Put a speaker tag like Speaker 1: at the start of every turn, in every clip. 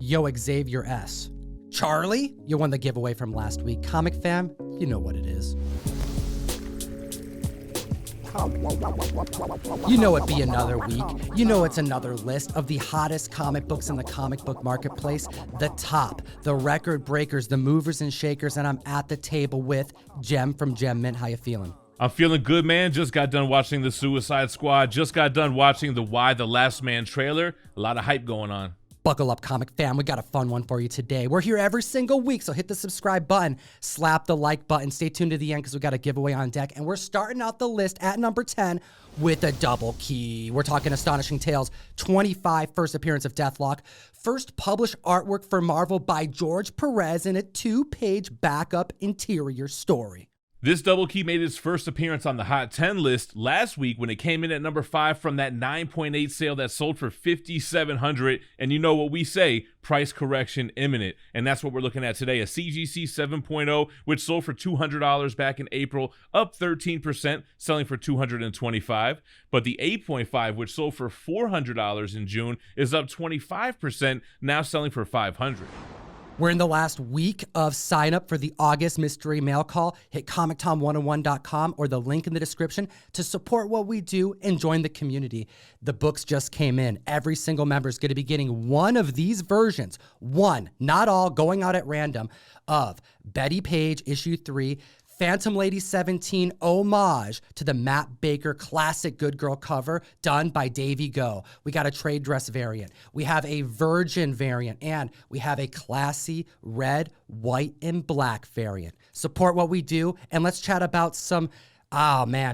Speaker 1: Yo, Xavier S. Charlie, you won the giveaway from last week. Comic fam, you know what it is. You know it be another week. You know it's another list of the hottest comic books in the comic book marketplace. The top, the record breakers, the movers and shakers, and I'm at the table with Gem from Gem Mint. How you feeling?
Speaker 2: I'm feeling good, man. Just got done watching the Suicide Squad. Just got done watching the Y the Last Man trailer. A lot of hype going on.
Speaker 1: Buckle up, comic fam. We got a fun one for you today. We're here every single week, so hit the subscribe button, slap the like button, stay tuned to the end because we got a giveaway on deck, and we're starting out the list at number 10 with a double key. We're talking Astonishing Tales 25, first appearance of Deathlock, first published artwork for Marvel by George Perez in a 2-page backup interior story.
Speaker 2: This double key made its first appearance on the Hot 10 list last week when it came in at number 5 from that 9.8 sale that sold for $5,700. And you know what we say, price correction imminent. And that's what we're looking at today. A CGC 7.0, which sold for $200 back in April, up 13%, selling for $225. But the 8.5, which sold for $400 in June, is up 25%, now selling for $500.
Speaker 1: We're in the last week of sign up for the August mystery mail call. Hit ComicTom101.com or the link in the description to support what we do and join the community. The books just came in. Every single member is going to be getting one of these versions, one, not all, going out at random, of Betty Page issue 3, Phantom Lady 17 homage to the Matt Baker classic Good Girl cover done by Davey Go. We got a trade dress variant. We have a virgin variant, and we have a classy red, white, and black variant. Support what we do, and let's chat about some,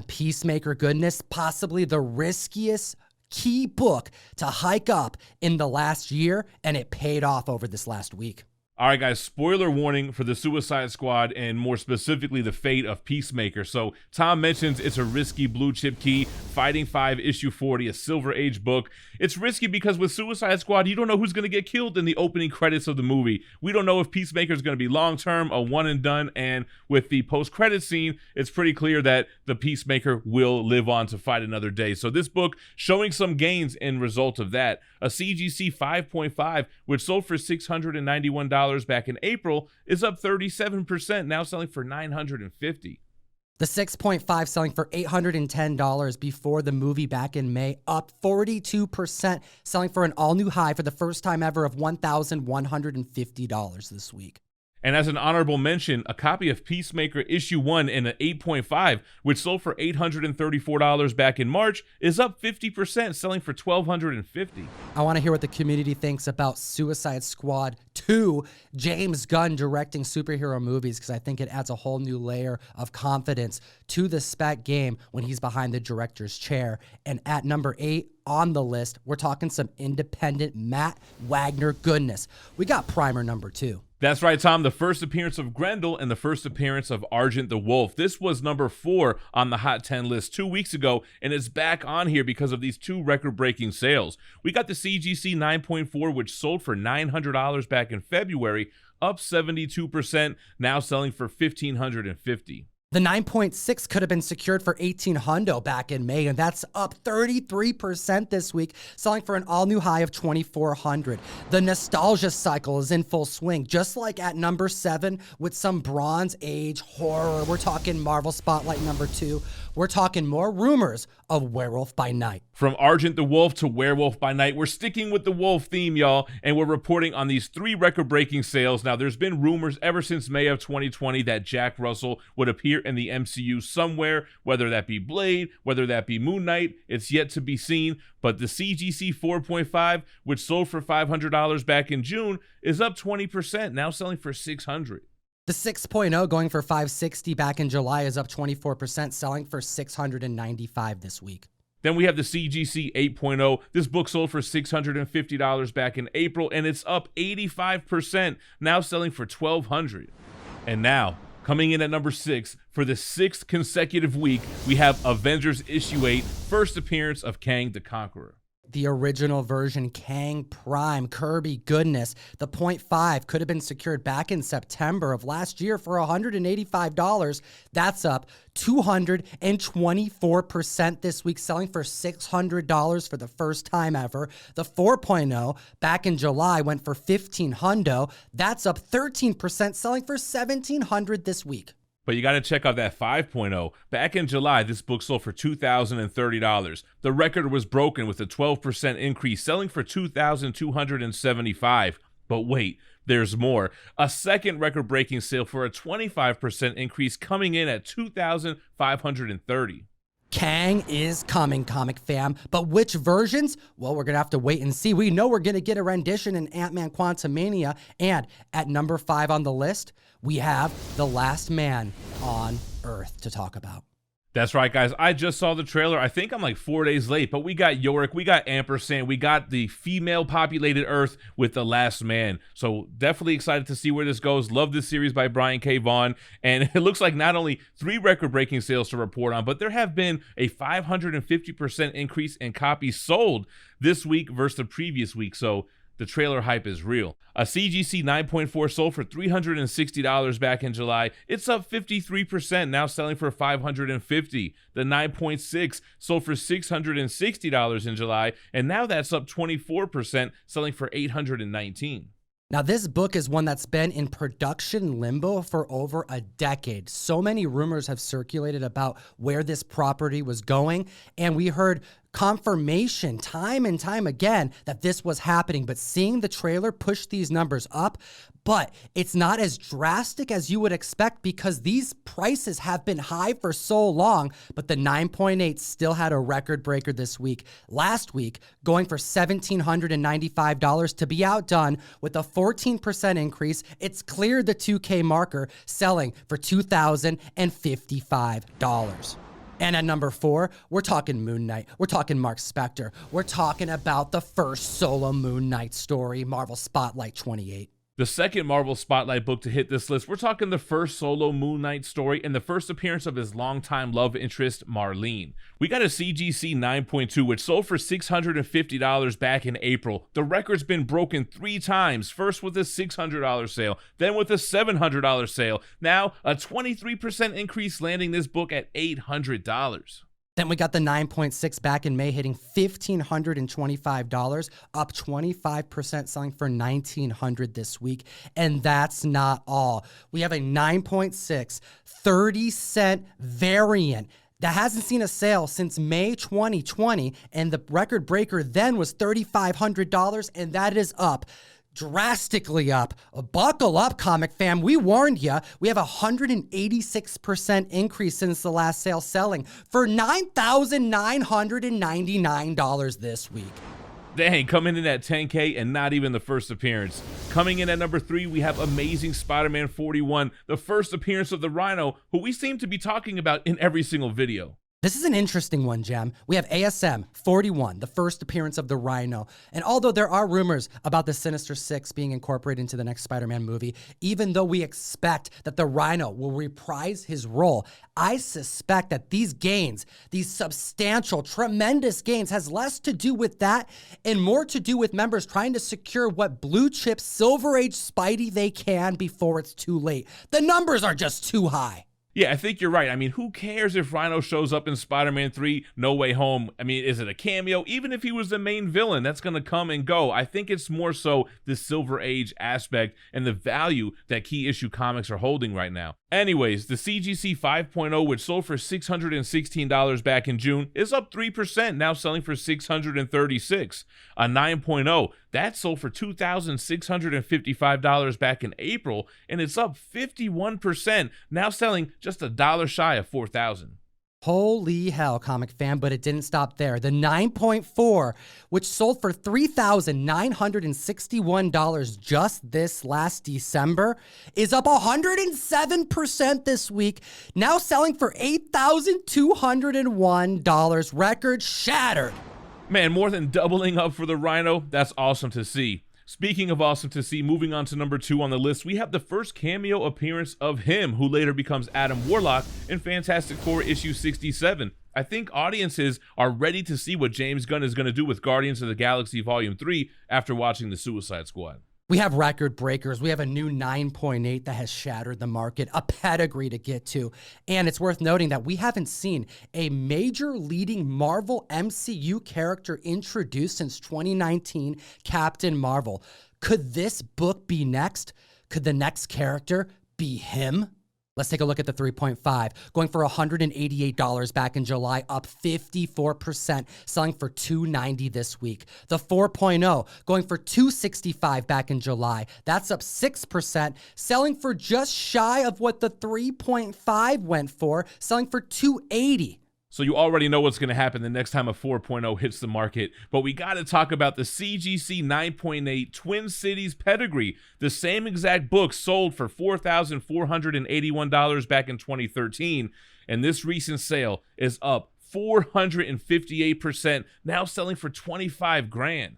Speaker 1: Peacemaker goodness, possibly the riskiest key book to hike up in the last year, and it paid off over this last week.
Speaker 2: All right, guys, spoiler warning for the Suicide Squad and more specifically the fate of Peacemaker. So Tom mentions it's a risky blue chip key, Fighting 5 issue 40, a Silver Age book. It's risky because with Suicide Squad, you don't know who's going to get killed in the opening credits of the movie. We don't know if Peacemaker is going to be long-term, a one and done, and with the post-credit scene, it's pretty clear that the Peacemaker will live on to fight another day. So this book showing some gains in result of that. A CGC 5.5, which sold for $691 back in April, is up 37%, now selling for $950.
Speaker 1: The 6.5 selling for $810 before the movie back in May, up 42%, selling for an all-new high for the first time ever of $1,150 this week.
Speaker 2: And as an honorable mention, a copy of Peacemaker issue 1 in an 8.5, which sold for $834 back in March, is up 50%, selling for $1,250.
Speaker 1: I want to hear what the community thinks about Suicide Squad 2, James Gunn directing superhero movies, because I think it adds a whole new layer of confidence to the spec game when he's behind the director's chair. And at number 8 on the list, we're talking some independent Matt Wagner goodness. We got Primer number 2.
Speaker 2: That's right, Tom. The first appearance of Grendel and the first appearance of Argent the Wolf. This was number 4 on the Hot 10 list 2 weeks ago, and it's back on here because of these 2 record-breaking sales. We got the CGC 9.4, which sold for $900 back in February, up 72%, now selling for $1,550.
Speaker 1: The 9.6 could have been secured for $1,800 back in May, and that's up 33% this week, selling for an all-new high of $2,400. The nostalgia cycle is in full swing, just like at number 7 with some Bronze Age horror. We're talking Marvel Spotlight number 2. We're talking more rumors of Werewolf by Night.
Speaker 2: From Argent the Wolf to Werewolf by Night, we're sticking with the wolf theme, y'all, and we're reporting on these 3 record-breaking sales. Now, there's been rumors ever since May of 2020 that Jack Russell would appear in the MCU somewhere, whether that be Blade, whether that be Moon Knight, it's yet to be seen. But the CGC 4.5, which sold for $500 back in June, is up 20%, now selling for $600.
Speaker 1: The 6.0 going for $560 back in July is up 24%, selling for $695 this week.
Speaker 2: Then we have the CGC 8.0. This book sold for $650 back in April, and it's up 85%, now selling for $1,200. And now, coming in at number 6, for the 6th consecutive week, we have Avengers issue 8, first appearance of Kang the Conqueror.
Speaker 1: The original version, Kang Prime, Kirby goodness. The .5 could have been secured back in September of last year for $185. That's up 224% this week, selling for $600 for the first time ever. The 4.0 back in July went for $1,500. That's up 13%, selling for $1,700 this week.
Speaker 2: But you got to check out that 5.0. Back in July, this book sold for $2,030. The record was broken with a 12% increase, selling for $2,275. But wait, there's more. A second record-breaking sale for a 25% increase, coming in at $2,530.
Speaker 1: Kang is coming, comic fam, but which versions? Well, we're going to have to wait and see. We know we're going to get a rendition in Ant-Man Quantumania, and at number 5 on the list, we have The Last Man on Earth to talk about.
Speaker 2: That's right, guys. I just saw the trailer. I think I'm like 4 days late, but we got Yorick, we got Ampersand, we got the female-populated Earth with The Last Man. So definitely excited to see where this goes. Love this series by Brian K. Vaughan. And it looks like not only 3 record-breaking sales to report on, but there have been a 550% increase in copies sold this week versus the previous week. So the trailer hype is real. A CGC 9.4 sold for $360 back in July. It's up 53%, now selling for $550. The 9.6 sold for $660 in July, and now that's up 24%, selling for $819.
Speaker 1: Now, this book is one that's been in production limbo for over a decade. So many rumors have circulated about where this property was going, and we heard confirmation time and time again that this was happening, but seeing the trailer push these numbers up, but it's not as drastic as you would expect because these prices have been high for so long, but the 9.8 still had a record breaker this week. Last week, going for $1,795 to be outdone with a 14% increase. It's cleared the 2K marker, selling for $2,055. And at number 4, we're talking Moon Knight. We're talking Mark Spector. We're talking about the first solo Moon Knight story, Marvel Spotlight 28.
Speaker 2: The second Marvel Spotlight book to hit this list, we're talking the first solo Moon Knight story and the first appearance of his longtime love interest, Marlene. We got a CGC 9.2, which sold for $650 back in April. The record's been broken 3 times, first with a $600 sale, then with a $700 sale. Now, a 23% increase, landing this book at $800.
Speaker 1: Then we got the 9.6 back in May, hitting $1,525, up 25%, selling for $1,900 this week. And that's not all. We have a 9.6 30-cent variant that hasn't seen a sale since May 2020, and the record breaker then was $3,500, and that is up. Drastically up. Buckle up, comic fam. We warned you. We have a 186% increase since the last sale, selling for $9,999 this week.
Speaker 2: Dang, coming in at $10K and not even the first appearance. Coming in at number 3, we have Amazing Spider-Man 41, the first appearance of the Rhino, who we seem to be talking about in every single video.
Speaker 1: This is an interesting one, Gem. We have ASM 41, the first appearance of the Rhino. And although there are rumors about the Sinister Six being incorporated into the next Spider-Man movie, even though we expect that the Rhino will reprise his role, I suspect that these gains, these substantial, tremendous gains, has less to do with that and more to do with members trying to secure what blue chip Silver Age Spidey they can before it's too late. The numbers are just too high.
Speaker 2: Yeah, I think you're right. I mean, who cares if Rhino shows up in Spider-Man 3 No Way Home? I mean, is it a cameo? Even if he was the main villain, that's going to come and go. I think it's more so the Silver Age aspect and the value that key issue comics are holding right now. Anyways, the CGC 5.0, which sold for $616 back in June, is up 3%, now selling for $636. A 9.0, that sold for $2,655 back in April, and it's up 51%, now selling just $1 shy of $4,000.
Speaker 1: Holy hell, comic fan, but it didn't stop there. The 9.4, which sold for $3,961 just this last December, is up 107% this week, now selling for $8,201. Record shattered.
Speaker 2: Man, more than doubling up for the Rhino. That's awesome to see. Speaking of awesome to see, moving on to number 2 on the list, we have the first cameo appearance of him, who later becomes Adam Warlock in Fantastic Four issue 67. I think audiences are ready to see what James Gunn is going to do with Guardians of the Galaxy Volume 3 after watching the Suicide Squad.
Speaker 1: We have record breakers. We have a new 9.8 that has shattered the market, a pedigree to get to. And it's worth noting that we haven't seen a major leading Marvel MCU character introduced since 2019, Captain Marvel. Could this book be next? Could the next character be him? Let's take a look at the 3.5, going for $188 back in July, up 54%, selling for $290 this week. The 4.0, going for $265 back in July. That's up 6%, selling for just shy of what the 3.5 went for, selling for $280.
Speaker 2: So you already know what's going to happen the next time a 4.0 hits the market, but we got to talk about the CGC 9.8 Twin Cities Pedigree. The same exact book sold for $4,481 back in 2013, and this recent sale is up 458%, now selling for $25,000.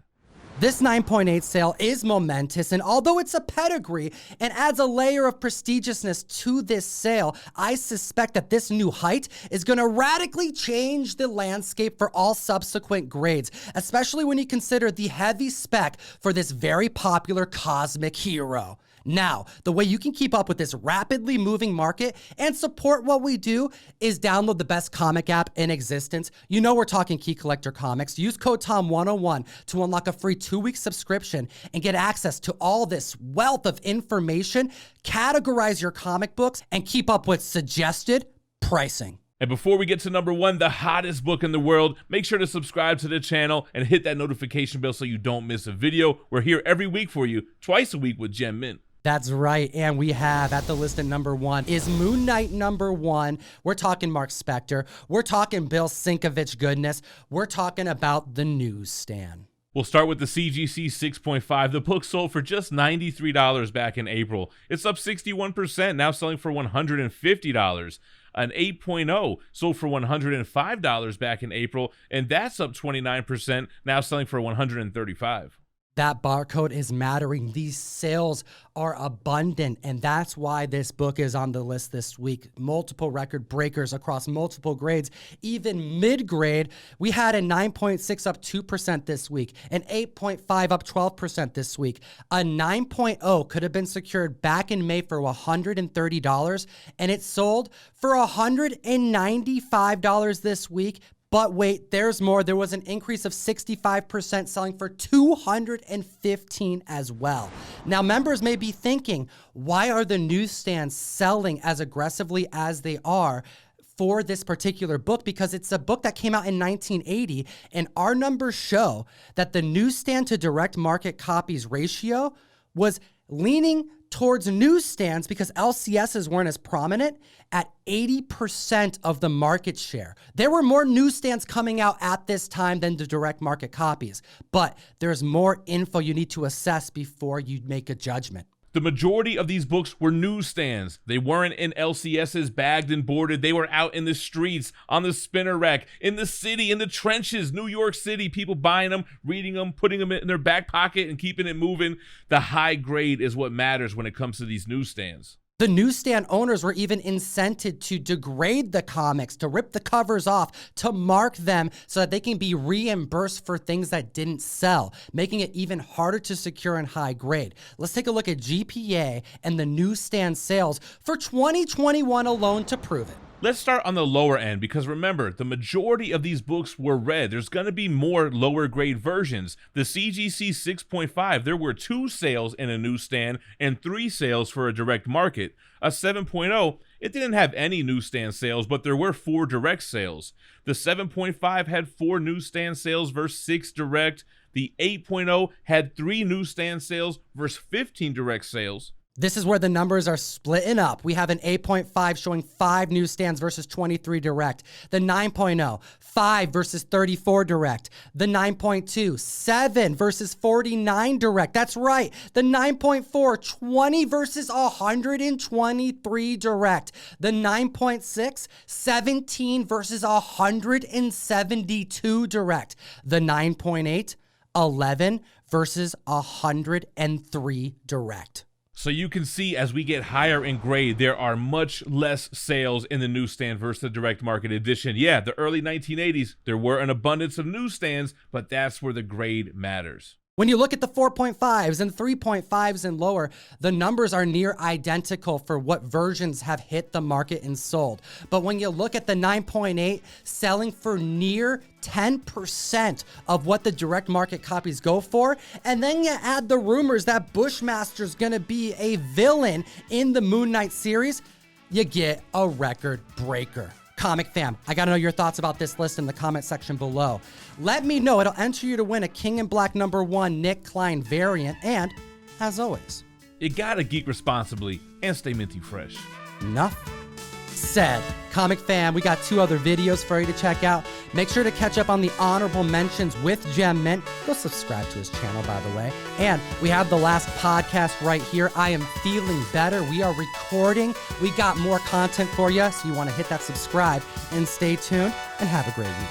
Speaker 1: This 9.8 sale is momentous, and although it's a pedigree and adds a layer of prestigiousness to this sale, I suspect that this new height is going to radically change the landscape for all subsequent grades, especially when you consider the heavy spec for this very popular cosmic hero. Now, the way you can keep up with this rapidly moving market and support what we do is download the best comic app in existence. You know we're talking Key Collector Comics. Use code TOM101 to unlock a free 2-week subscription and get access to all this wealth of information, categorize your comic books, and keep up with suggested pricing.
Speaker 2: And before we get to number 1, the hottest book in the world, make sure to subscribe to the channel and hit that notification bell so you don't miss a video. We're here every week for you, twice a week with Gem Mint.
Speaker 1: That's right, and we have at the list at number 1 is Moon Knight number 1. We're talking Mark Spector. We're talking Bill Sienkiewicz goodness. We're talking about the newsstand.
Speaker 2: We'll start with the CGC 6.5. The book sold for just $93 back in April. It's up 61%, now selling for $150. An 8.0 sold for $105 back in April, and that's up 29%, now selling for $135.
Speaker 1: That barcode is mattering. These sales are abundant, and that's why this book is on the list this week. Multiple record breakers across multiple grades, even mid-grade. We had a 9.6 up 2% this week, an 8.5 up 12% this week. A 9.0 could have been secured back in May for $130, and it sold for $195 this week. But wait, there's more. There was an increase of 65%, selling for $215 as well. Now, members may be thinking, why are the newsstands selling as aggressively as they are for this particular book? Because it's a book that came out in 1980, and our numbers show that the newsstand to direct market copies ratio was leaning towards newsstands because LCSs weren't as prominent at 80% of the market share. There were more newsstands coming out at this time than the direct market copies, but there's more info you need to assess before you make a judgment.
Speaker 2: The majority of these books were newsstands. They weren't in LCSs bagged and boarded. They were out in the streets, on the spinner rack, in the city, in the trenches, New York City, people buying them, reading them, putting them in their back pocket and keeping it moving. The high grade is what matters when it comes to these newsstands.
Speaker 1: The newsstand owners were even incented to degrade the comics, to rip the covers off, to mark them so that they can be reimbursed for things that didn't sell, making it even harder to secure in high grade. Let's take a look at GPA and the newsstand sales for 2021 alone to prove it.
Speaker 2: Let's start on the lower end because remember, the majority of these books were read. There's going to be more lower grade versions. The CGC 6.5, there were 2 sales in a newsstand and 3 sales for a direct market. A 7.0, it didn't have any newsstand sales, but there were 4 direct sales. The 7.5 had 4 newsstand sales versus 6 direct. The 8.0 had 3 newsstand sales versus 15 direct sales.
Speaker 1: This is where the numbers are splitting up. We have an 8.5 showing 5 newsstands versus 23 direct. The 9.0, 5 versus 34 direct. The 9.2, 7 versus 49 direct. That's right. The 9.4, 20 versus 123 direct. The 9.6, 17 versus 172 direct. The 9.8, 11 versus 103 direct.
Speaker 2: So you can see as we get higher in grade, there are much less sales in the newsstand versus the direct market edition. Yeah, the early 1980s, there were an abundance of newsstands, but that's where the grade matters.
Speaker 1: When you look at the 4.5s and 3.5s and lower, the numbers are near identical for what versions have hit the market and sold. But when you look at the 9.8, selling for near 10% of what the direct market copies go for, and then you add the rumors that Bushmaster's gonna be a villain in the Moon Knight series, you get a record breaker. Comic fam, I gotta know your thoughts about this list in the comment section below. Let me know. It'll enter you to win a King in Black #1 Nick Klein variant, and as always,
Speaker 2: You gotta geek responsibly and stay minty fresh.
Speaker 1: enough said. Comic fam, we got 2 other videos for you to check out. Make sure to catch up on the honorable mentions with Gem Mint. Go subscribe to his channel, by the way. And we have the last podcast right here. I am feeling better. We are recording. We got more content for you, so you want to hit that subscribe and stay tuned and have a great week.